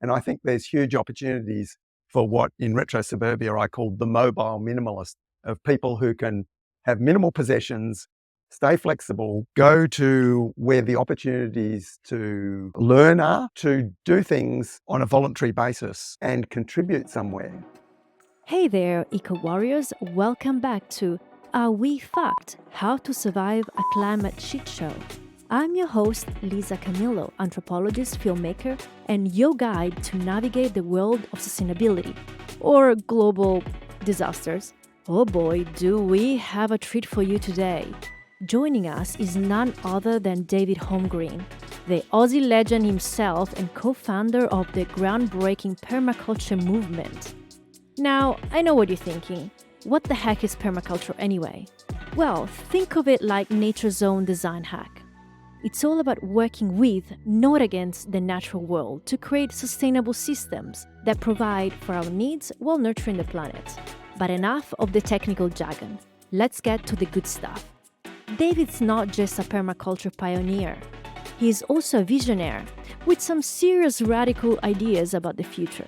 And I think there's huge opportunities for what in Retro-Suburbia I call the mobile minimalist, of people who can have minimal possessions, stay flexible, go to where the opportunities to learn are, to do things on a voluntary basis and contribute somewhere. Hey there, Eco Warriors. Welcome back to Are We Fucked? How to Survive a Climate Shit Show. I'm your host, Lisa Camillo, anthropologist, filmmaker, and your guide to navigate the world of sustainability or global disasters. Oh boy, do we have a treat for you today. Joining us is none other than David Holmgren, the Aussie legend himself and co-founder of the groundbreaking permaculture movement. Now, I know what you're thinking. What the heck is permaculture anyway? Well, think of it like nature's own design hack. It's all about working with, not against, the natural world to create sustainable systems that provide for our needs while nurturing the planet. But enough of the technical jargon. Let's get to the good stuff. David's not just a permaculture pioneer. He's also a visionary with some serious radical ideas about the future.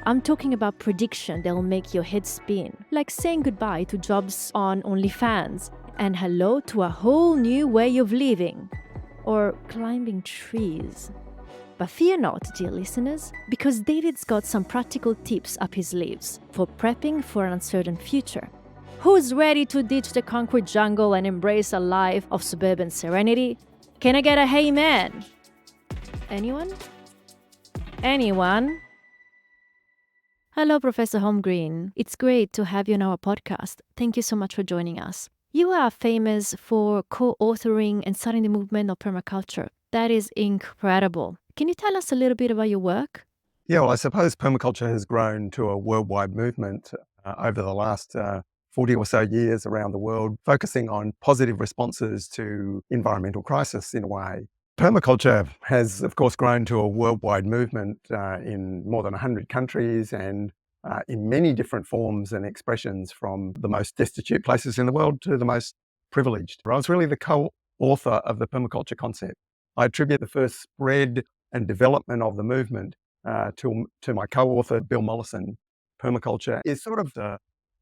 I'm talking about prediction that will make your head spin, like saying goodbye to jobs on OnlyFans and hello to a whole new way of living, or climbing trees. But fear not, dear listeners, because David's got some practical tips up his sleeves for prepping for an uncertain future. Who's ready to ditch the concrete jungle and embrace a life of suburban serenity? Can I get a hey man? Anyone? Anyone? Hello, Professor Holmgren. It's great to have you on our podcast. Thank you so much for joining us. You are famous for co-authoring and starting the movement of permaculture. That is incredible. Can you tell us a little bit about your work? Yeah, well, I suppose permaculture has grown to a worldwide movement over the last 40 or so years around the world, focusing on positive responses to environmental crisis in a way. Permaculture has, of course, grown to a worldwide movement in more than 100 countries and in many different forms and expressions, from the most destitute places in the world to the most privileged. I was really the co-author of the permaculture concept. I attribute the first spread and development of the movement to my co-author, Bill Mollison. Permaculture is sort of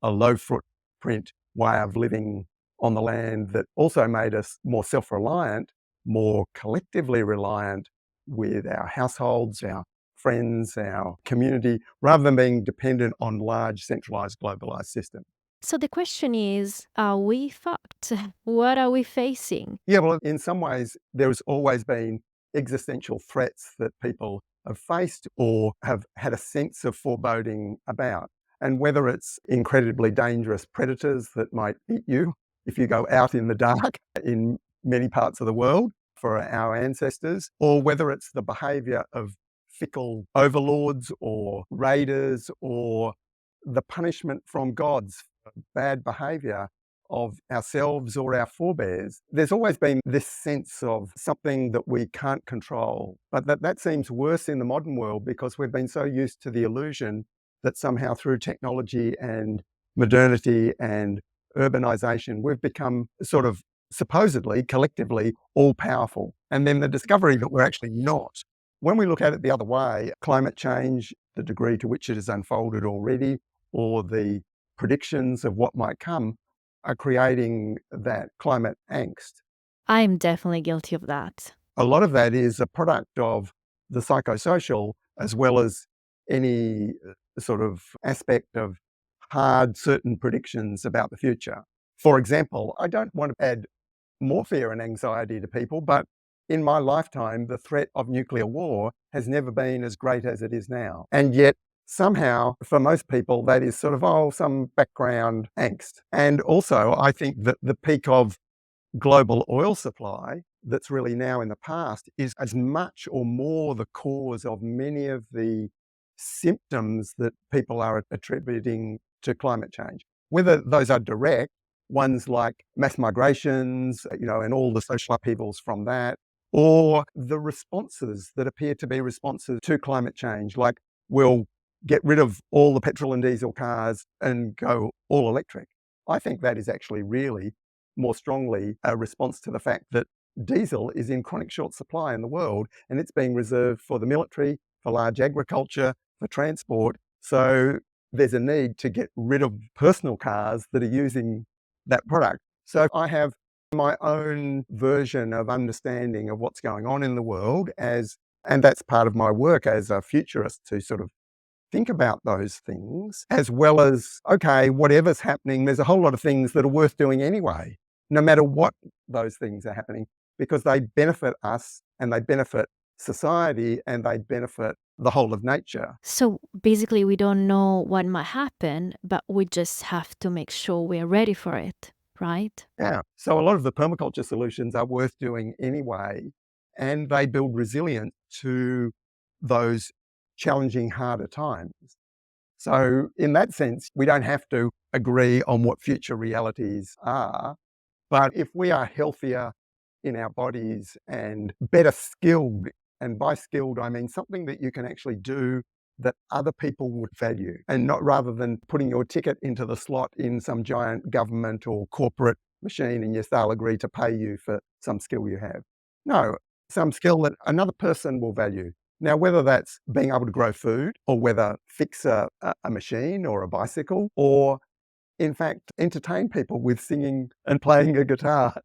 a low footprint way of living on the land that also made us more self-reliant, more collectively reliant with our households, our friends, our community, rather than being dependent on large, centralized, globalized systems. So the question is, are we fucked? What are we facing? Yeah, well, in some ways, there has always been existential threats that people have faced or have had a sense of foreboding about. And whether it's incredibly dangerous predators that might eat you if you go out in the dark in many parts of the world for our ancestors, or whether it's the behavior of fickle overlords or raiders, or the punishment from gods for bad behavior of ourselves or our forebears. There's always been this sense of something that we can't control, but that seems worse in the modern world because we've been so used to the illusion that somehow through technology and modernity and urbanization, we've become sort of supposedly, collectively, all-powerful. And then the discovery that we're actually not. When we look at it the other way, climate change, the degree to which it has unfolded already, or the predictions of what might come, are creating that climate angst. I'm definitely guilty of that. A lot of that is a product of the psychosocial, as well as any sort of aspect of hard, certain predictions about the future. For example, I don't want to add more fear and anxiety to people, but in my lifetime, the threat of nuclear war has never been as great as it is now. And yet, somehow, for most people, that is sort of, some background angst. And also, I think that the peak of global oil supply that's really now in the past is as much or more the cause of many of the symptoms that people are attributing to climate change. Whether those are direct, ones like mass migrations, and all the social upheavals from that, or the responses that appear to be responses to climate change, like we'll get rid of all the petrol and diesel cars and go all electric. I think that is actually really more strongly a response to the fact that diesel is in chronic short supply in the world, and it's being reserved for the military, for large agriculture, for transport. So there's a need to get rid of personal cars that are using that product. So I have my own version of understanding of what's going on in the world and that's part of my work as a futurist to sort of think about those things, as well as, okay, whatever's happening, there's a whole lot of things that are worth doing anyway, no matter what those things are happening, because they benefit us and they benefit society and they benefit the whole of nature. So basically, we don't know what might happen, but we just have to make sure we're ready for it, right? Yeah. So a lot of the permaculture solutions are worth doing anyway, and they build resilience to those challenging, harder times. So in that sense, we don't have to agree on what future realities are, but if we are healthier in our bodies and better skilled, and by skilled, I mean something that you can actually do that other people would value, and not rather than putting your ticket into the slot in some giant government or corporate machine and yes, they'll agree to pay you for some skill you have. No, some skill that another person will value. Now, whether that's being able to grow food or whether fix a machine or a bicycle or in fact, entertain people with singing and playing a guitar,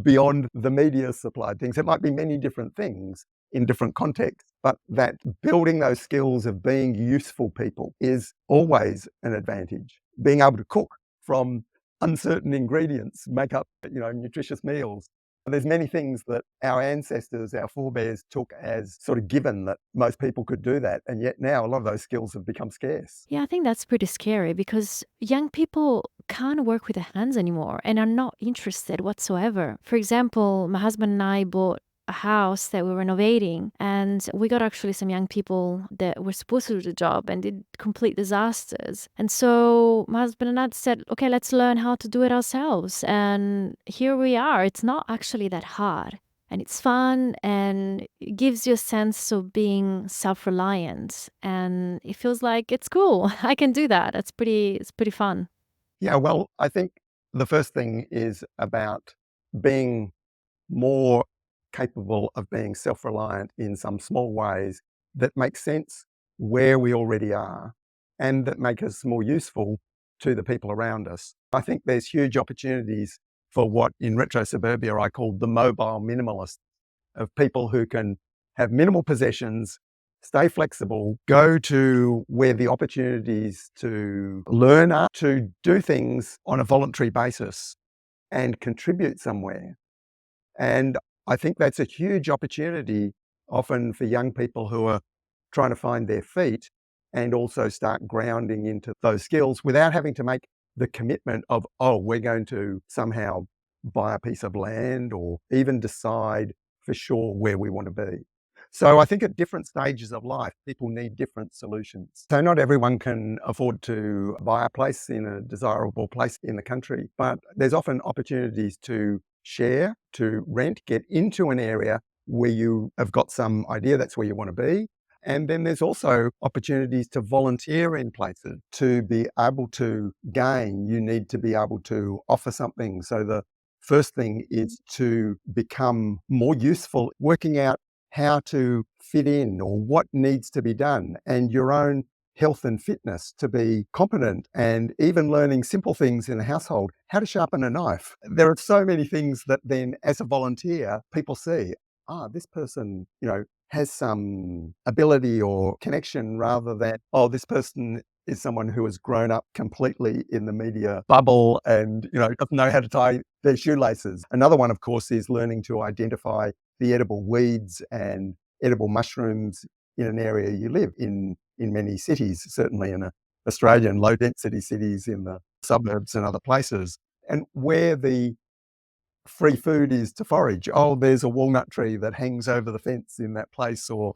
beyond the media supplied things. It might be many different things in different contexts, but that building those skills of being useful people is always an advantage. Being able to cook from uncertain ingredients, make up, nutritious meals. There's many things that our ancestors, our forebears took as sort of given that most people could do that. And yet now a lot of those skills have become scarce. Yeah, I think that's pretty scary because young people can't work with their hands anymore and are not interested whatsoever. For example, my husband and I bought a house that we're renovating, and we got actually some young people that were supposed to do the job and did complete disasters. And so my husband and I said, okay, let's learn how to do it ourselves. And here we are. It's not actually that hard. And it's fun and it gives you a sense of being self-reliant, and it feels like it's cool. I can do that. It's pretty fun. Yeah, well, I think the first thing is about being more capable of being self-reliant in some small ways that make sense where we already are and that make us more useful to the people around us. I think there's huge opportunities for what in Retro-Suburbia I call the mobile minimalist, of people who can have minimal possessions, stay flexible, go to where the opportunities to learn are, to do things on a voluntary basis and contribute somewhere. And I think that's a huge opportunity often for young people who are trying to find their feet and also start grounding into those skills without having to make the commitment of, oh, we're going to somehow buy a piece of land or even decide for sure where we want to be. So I think at different stages of life, people need different solutions. So not everyone can afford to buy a place in a desirable place in the country, but there's often opportunities to share, to rent, get into an area where you have got some idea that's where you want to be. And then there's also opportunities to volunteer in places. To be able to gain, you need to be able to offer something. So the first thing is to become more useful, working out how to fit in or what needs to be done, and your own health and fitness to be competent, and even learning simple things in the household, how to sharpen a knife. There are so many things that then as a volunteer, people see, this person, has some ability or connection, rather than, this person is someone who has grown up completely in the media bubble and, doesn't know how to tie their shoelaces. Another one, of course, is learning to identify the edible weeds and edible mushrooms in an area you live in many cities, certainly in Australian low density cities, in the suburbs and other places, and where the free food is to forage. Oh, there's a walnut tree that hangs over the fence in that place, or,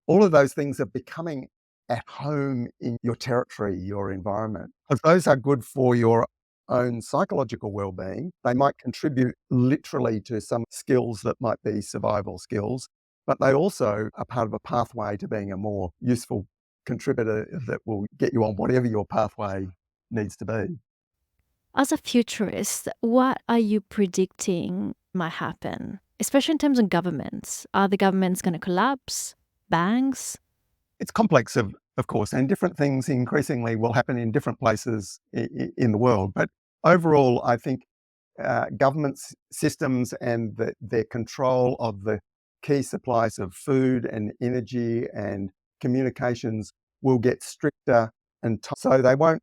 all of those things are becoming at home in your territory, your environment. If those are good for your own psychological well-being, they might contribute literally to some skills that might be survival skills, but they also are part of a pathway to being a more useful contributor that will get you on whatever your pathway needs to be. As a futurist, what are you predicting might happen, especially in terms of governments? Are the governments going to collapse? banks? It's complex, of course, and different things increasingly will happen in different places in the world. But overall, I think government systems and their control of the key supplies of food and energy and communications will get stricter, and so they won't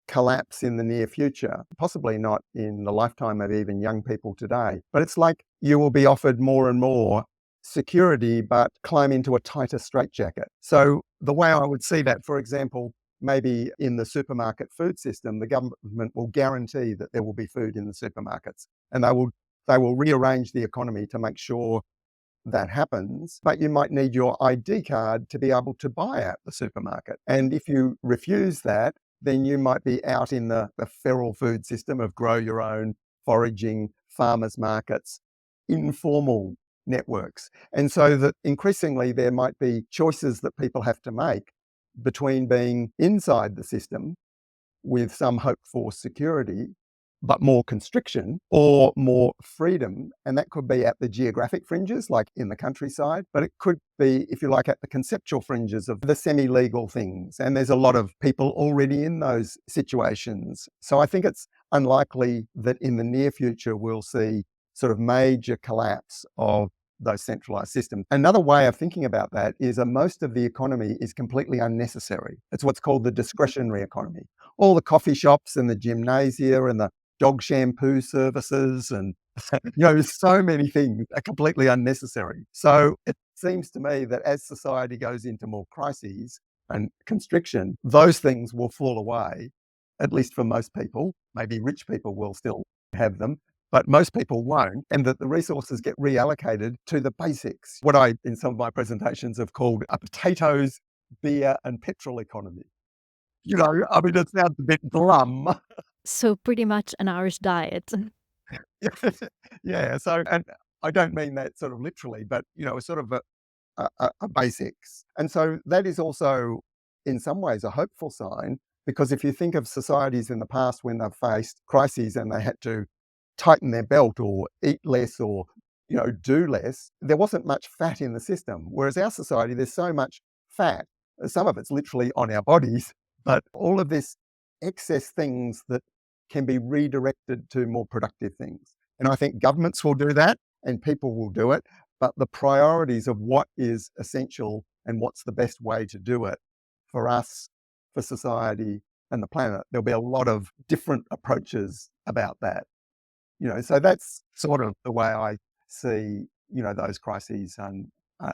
collapse in the near future, possibly not in the lifetime of even young people today. But it's like you will be offered more and more security, but climb into a tighter straitjacket. So the way I would see that, for example, maybe in the supermarket food system, the government will guarantee that there will be food in the supermarkets, and they will rearrange the economy to make sure that happens. But you might need your ID card to be able to buy at the supermarket. And if you refuse that, then you might be out in the feral food system of grow your own, foraging, farmers markets, informal networks. And so that increasingly there might be choices that people have to make between being inside the system with some hope for security, but more constriction, or more freedom. And that could be at the geographic fringes, like in the countryside, but it could be, if you like, at the conceptual fringes of the semi-legal things. And there's a lot of people already in those situations. So I think it's unlikely that in the near future we'll see sort of major collapse of those centralized systems. Another way of thinking about that is that most of the economy is completely unnecessary. It's what's called the discretionary economy. All the coffee shops and the gymnasia and the dog shampoo services and so many things are completely unnecessary. So it seems to me that as society goes into more crises and constriction, those things will fall away, at least for most people. Maybe rich people will still have them, but most people won't, and that the resources get reallocated to the basics, what I, in some of my presentations, have called a potatoes, beer and petrol economy. I mean, it sounds a bit glum. So pretty much an Irish diet. Yeah, so, and I don't mean that sort of literally, but, a sort of a basics. And so that is also, in some ways, a hopeful sign, because if you think of societies in the past when they've faced crises and they had to tighten their belt or eat less or, do less, there wasn't much fat in the system. Whereas our society, there's so much fat. Some of it's literally on our bodies, but all of this excess things that can be redirected to more productive things. And I think governments will do that and people will do it, but the priorities of what is essential and what's the best way to do it for us, for society and the planet, there'll be a lot of different approaches about that. So that's sort of the way I see, those crises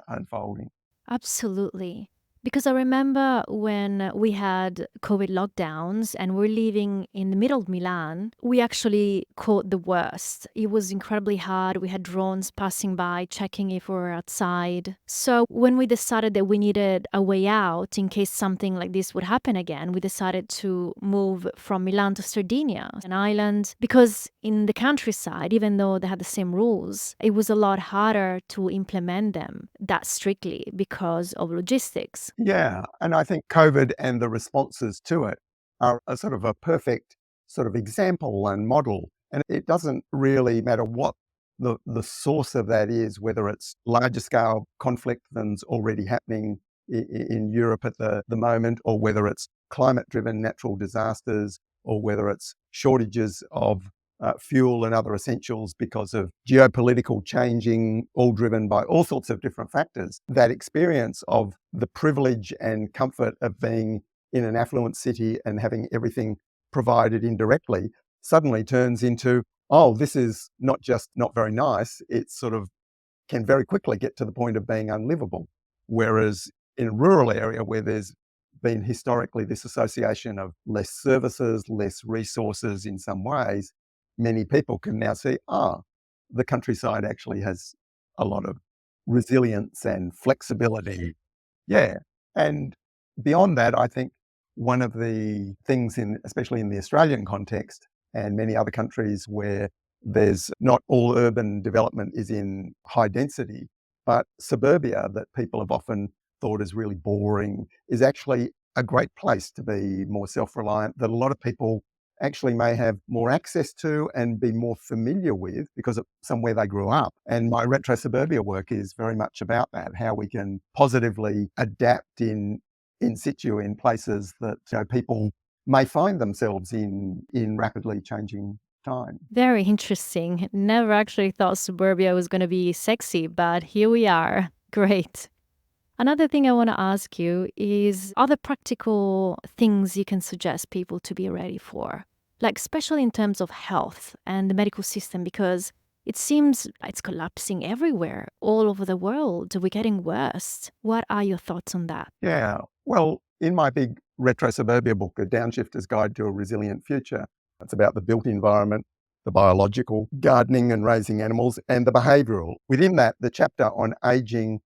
unfolding. Absolutely. Because I remember when we had COVID lockdowns and we're living in the middle of Milan, we actually caught the worst. It was incredibly hard. We had drones passing by, checking if we were outside. So when we decided that we needed a way out in case something like this would happen again, we decided to move from Milan to Sardinia, an island, because in the countryside, even though they had the same rules, it was a lot harder to implement them that strictly because of logistics. Yeah, and I think COVID and the responses to it are a sort of a perfect sort of example and model. And it doesn't really matter what the source of that is, whether it's larger scale conflict than's already happening in Europe at the moment, or whether it's climate-driven natural disasters, or whether it's shortages of fuel and other essentials because of geopolitical changing, all driven by all sorts of different factors. That experience of the privilege and comfort of being in an affluent city and having everything provided indirectly suddenly turns into, oh, this is not just not very nice, it sort of can very quickly get to the point of being unlivable. Whereas in a rural area where there's been historically this association of less services, less resources in some ways, many people can now see, the countryside actually has a lot of resilience and flexibility. Yeah. And beyond that, I think one of the things especially in the Australian context and many other countries where there's not all urban development is in high density, but suburbia that people have often thought is really boring is actually a great place to be more self-reliant, that a lot of people actually may have more access to and be more familiar with because of somewhere they grew up. And my Retro-Suburbia work is very much about that, how we can positively adapt in situ in places that people may find themselves in rapidly changing time. Very interesting. Never actually thought suburbia was going to be sexy, but here we are. Great. Another thing I want to ask you is other practical things you can suggest people to be ready for, like especially in terms of health and the medical system, because it seems it's collapsing everywhere, all over the world. We're getting worse. What are your thoughts on that? Yeah. Well, in my big Retro-Suburbia book, A Downshifter's Guide to a Resilient Future, it's about the built environment, the biological, gardening and raising animals, and the behavioural. Within that, the chapter on ageing,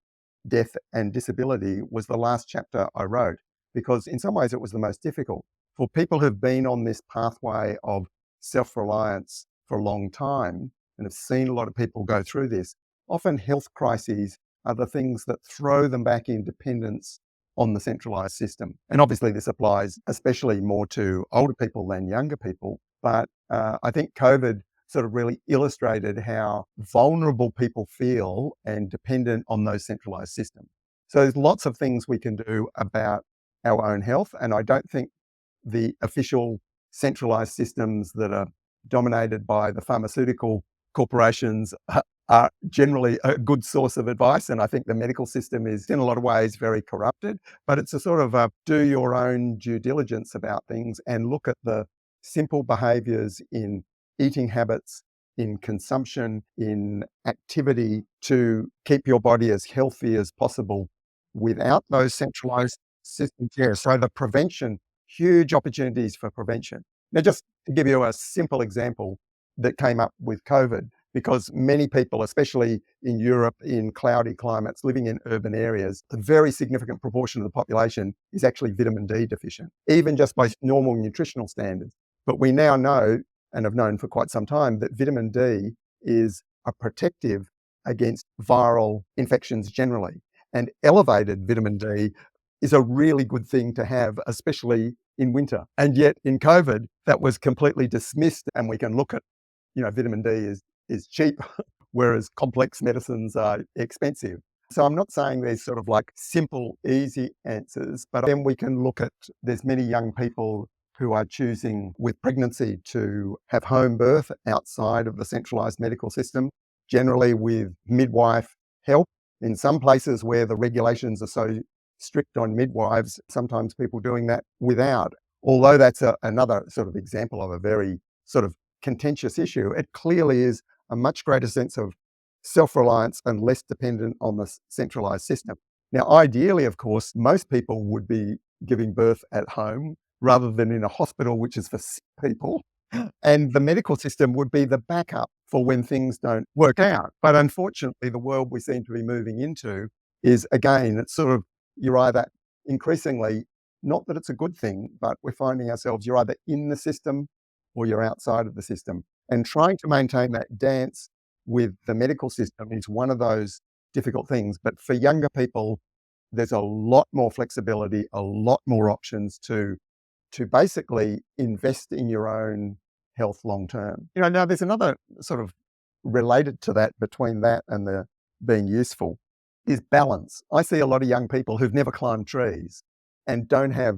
death and disability was the last chapter I wrote because in some ways it was the most difficult. For people who've been on this pathway of self-reliance for a long time and have seen a lot of people go through this, often health crises are the things that throw them back in dependence on the centralised system. And obviously this applies especially more to older people than younger people. But I think COVID sort of really illustrated how vulnerable people feel and dependent on those centralised systems. So there's lots of things we can do about our own health. And I don't think the official centralised systems that are dominated by the pharmaceutical corporations are generally a good source of advice. And I think the medical system is in a lot of ways very corrupted, but it's a sort of do your own due diligence about things and look at the simple behaviours in eating habits, in consumption, in activity to keep your body as healthy as possible without those centralised systems. Yeah, so the prevention, huge opportunities for prevention. Now, just to give you a simple example that came up with COVID, because many people, especially in Europe, in cloudy climates, living in urban areas, a very significant proportion of the population is actually vitamin D deficient, even just by normal nutritional standards. But we now know, and have known for quite some time, that vitamin D is a protective against viral infections generally. And elevated vitamin D is a really good thing to have, especially in winter. And yet in COVID, that was completely dismissed. And we can look at, vitamin D is cheap, whereas complex medicines are expensive. So I'm not saying there's sort of like simple, easy answers, but then we can look at, there's many young people who are choosing with pregnancy to have home birth outside of the centralised medical system, generally with midwife help. In some places where the regulations are so strict on midwives, sometimes people doing that without. Although that's another sort of example of a very sort of contentious issue, it clearly is a much greater sense of self-reliance and less dependent on the centralised system. Now, ideally, of course, most people would be giving birth at home rather than in a hospital, which is for sick people. And the medical system would be the backup for when things don't work out. But unfortunately, the world we seem to be moving into is, again, it's sort of, you're either increasingly, not that it's a good thing, but we're finding ourselves, you're either in the system or you're outside of the system. And trying to maintain that dance with the medical system is one of those difficult things. But for younger people, there's a lot more flexibility, a lot more options to basically invest in your own health long term. Now there's another sort of related to that between that and the being useful is balance. I see a lot of young people who've never climbed trees and don't have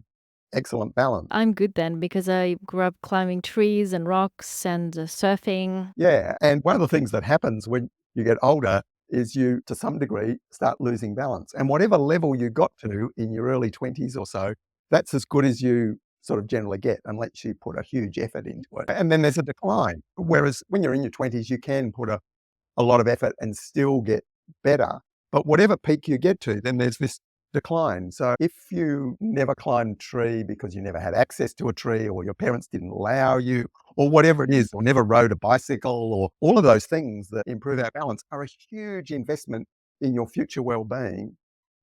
excellent balance. I'm good then because I grew up climbing trees and rocks and surfing. Yeah. And one of the things that happens when you get older is you, to some degree, start losing balance. And whatever level you got to in your early 20s or so, that's as good as you sort of generally get unless you put a huge effort into it. And then there's a decline. Whereas when you're in your 20s, you can put a lot of effort and still get better. But whatever peak you get to, then there's this decline. So if you never climbed a tree because you never had access to a tree or your parents didn't allow you or whatever it is, or never rode a bicycle, or all of those things that improve our balance are a huge investment in your future well-being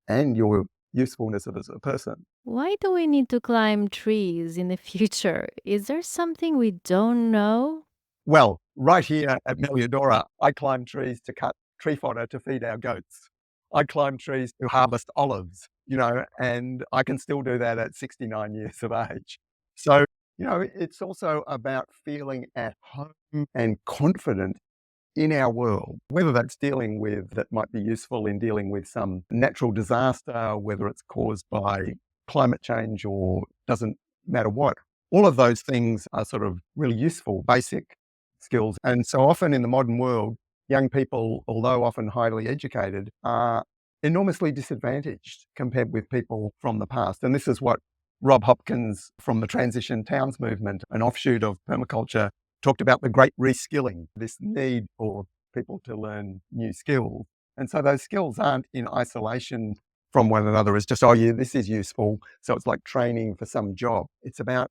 and your usefulness as a person. Why do we need to climb trees in the future? Is there something we don't know? Well, right here at Meliodora, I climb trees to cut tree fodder to feed our goats. I climb trees to harvest olives, and I can still do that at 69 years of age. So It's also about feeling at home and confident in our world, whether that's that might be useful in dealing with some natural disaster, whether it's caused by climate change or doesn't matter what. All of those things are sort of really useful, basic skills. And so often in the modern world, young people, although often highly educated, are enormously disadvantaged compared with people from the past. And this is what Rob Hopkins from the Transition Towns movement, an offshoot of permaculture, talked about: the great reskilling, this need for people to learn new skills. And so those skills aren't in isolation from one another as just, oh yeah, this is useful, so it's like training for some job. It's about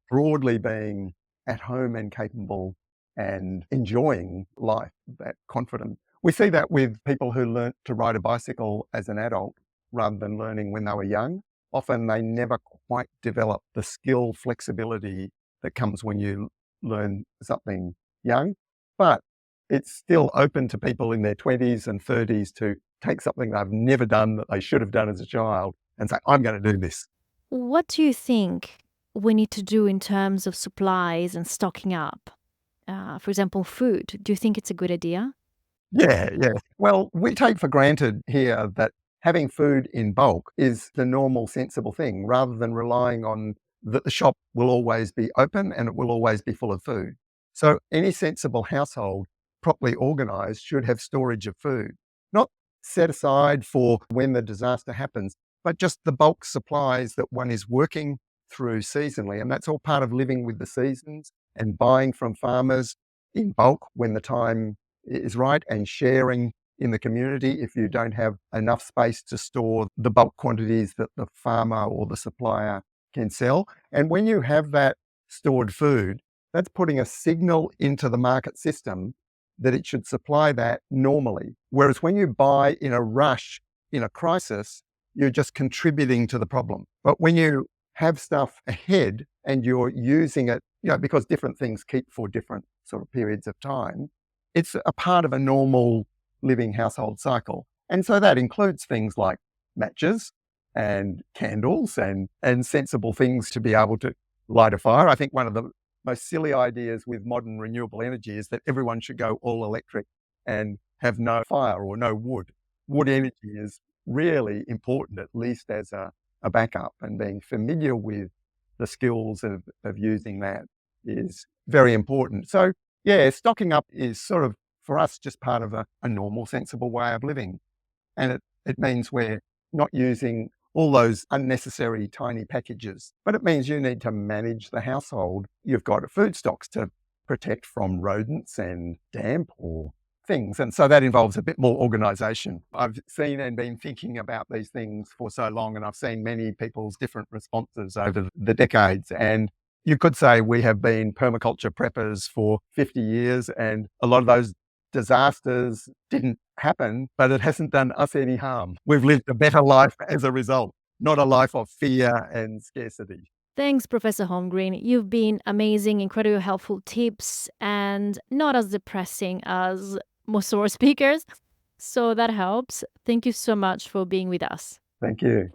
broadly being at home and capable and enjoying life, that confident. We see that with people who learnt to ride a bicycle as an adult rather than learning when they were young. Often they never quite develop the skill flexibility that comes when you learn something young, but it's still open to people in their 20s and 30s to take something they've never done that they should have done as a child and say, I'm going to do this. What do you think we need to do in terms of supplies and stocking up? For example, food. Do you think it's a good idea? Yeah. Well, we take for granted here that having food in bulk is the normal, sensible thing, rather than relying on that the shop will always be open and it will always be full of food. So any sensible household, properly organised, should have storage of food, not set aside for when the disaster happens, but just the bulk supplies that one is working through seasonally. And that's all part of living with the seasons and buying from farmers in bulk when the time is right, and sharing in the community if you don't have enough space to store the bulk quantities that the farmer or the supplier can sell. And when you have that stored food, that's putting a signal into the market system that it should supply that normally. Whereas when you buy in a rush, in a crisis, you're just contributing to the problem. But when you have stuff ahead and you're using it, because different things keep for different sort of periods of time, it's a part of a normal living household cycle. And so that includes things like matches and candles and sensible things to be able to light a fire. I think one of the most silly ideas with modern renewable energy is that everyone should go all electric and have no fire or no wood. Wood energy is really important, at least as a backup, and being familiar with the skills of using that is very important. So yeah, stocking up is sort of, for us, just part of a normal, sensible way of living. And it means we're not using all those unnecessary tiny packages, but it means you need to manage the household. You've got food stocks to protect from rodents and damp or things. And so that involves a bit more organisation. I've seen and been thinking about these things for so long, and I've seen many people's different responses over the decades. And you could say we have been permaculture preppers for 50 years, and a lot of those disasters didn't happen, but it hasn't done us any harm. We've lived a better life as a result, not a life of fear and scarcity. Thanks, Professor Holmgren. You've been amazing, incredibly helpful tips, and not as depressing as most of our speakers. So that helps. Thank you so much for being with us. Thank you.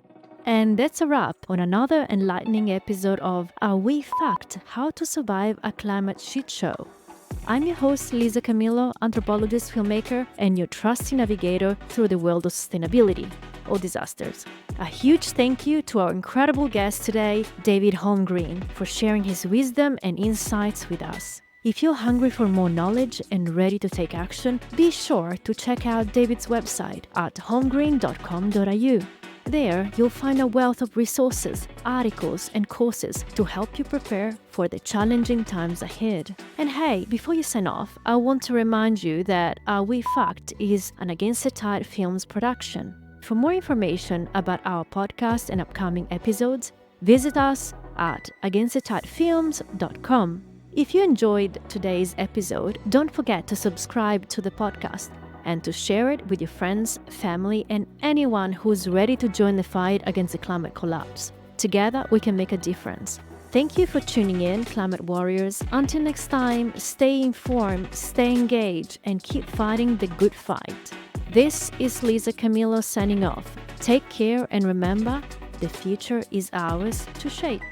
And that's a wrap on another enlightening episode of Are We Fucked? How to Survive a Climate Shit Show. I'm your host, Lisa Camillo, anthropologist, filmmaker, and your trusty navigator through the world of sustainability or disasters. A huge thank you to our incredible guest today, David Holmgren, for sharing his wisdom and insights with us. If you're hungry for more knowledge and ready to take action, be sure to check out David's website at holmgren.com.au. There, you'll find a wealth of resources, articles, and courses to help you prepare for the challenging times ahead. And hey, before you sign off, I want to remind you that Are We Fucked is an Against the Tide Films production. For more information about our podcast and upcoming episodes, visit us at againsthetidefilms.com. If you enjoyed today's episode, don't forget to subscribe to the podcast and to share it with your friends, family, and anyone who's ready to join the fight against the climate collapse. Together, we can make a difference. Thank you for tuning in, climate warriors. Until next time, stay informed, stay engaged, and keep fighting the good fight. This is Lisa Camillo signing off. Take care and remember, the future is ours to shape.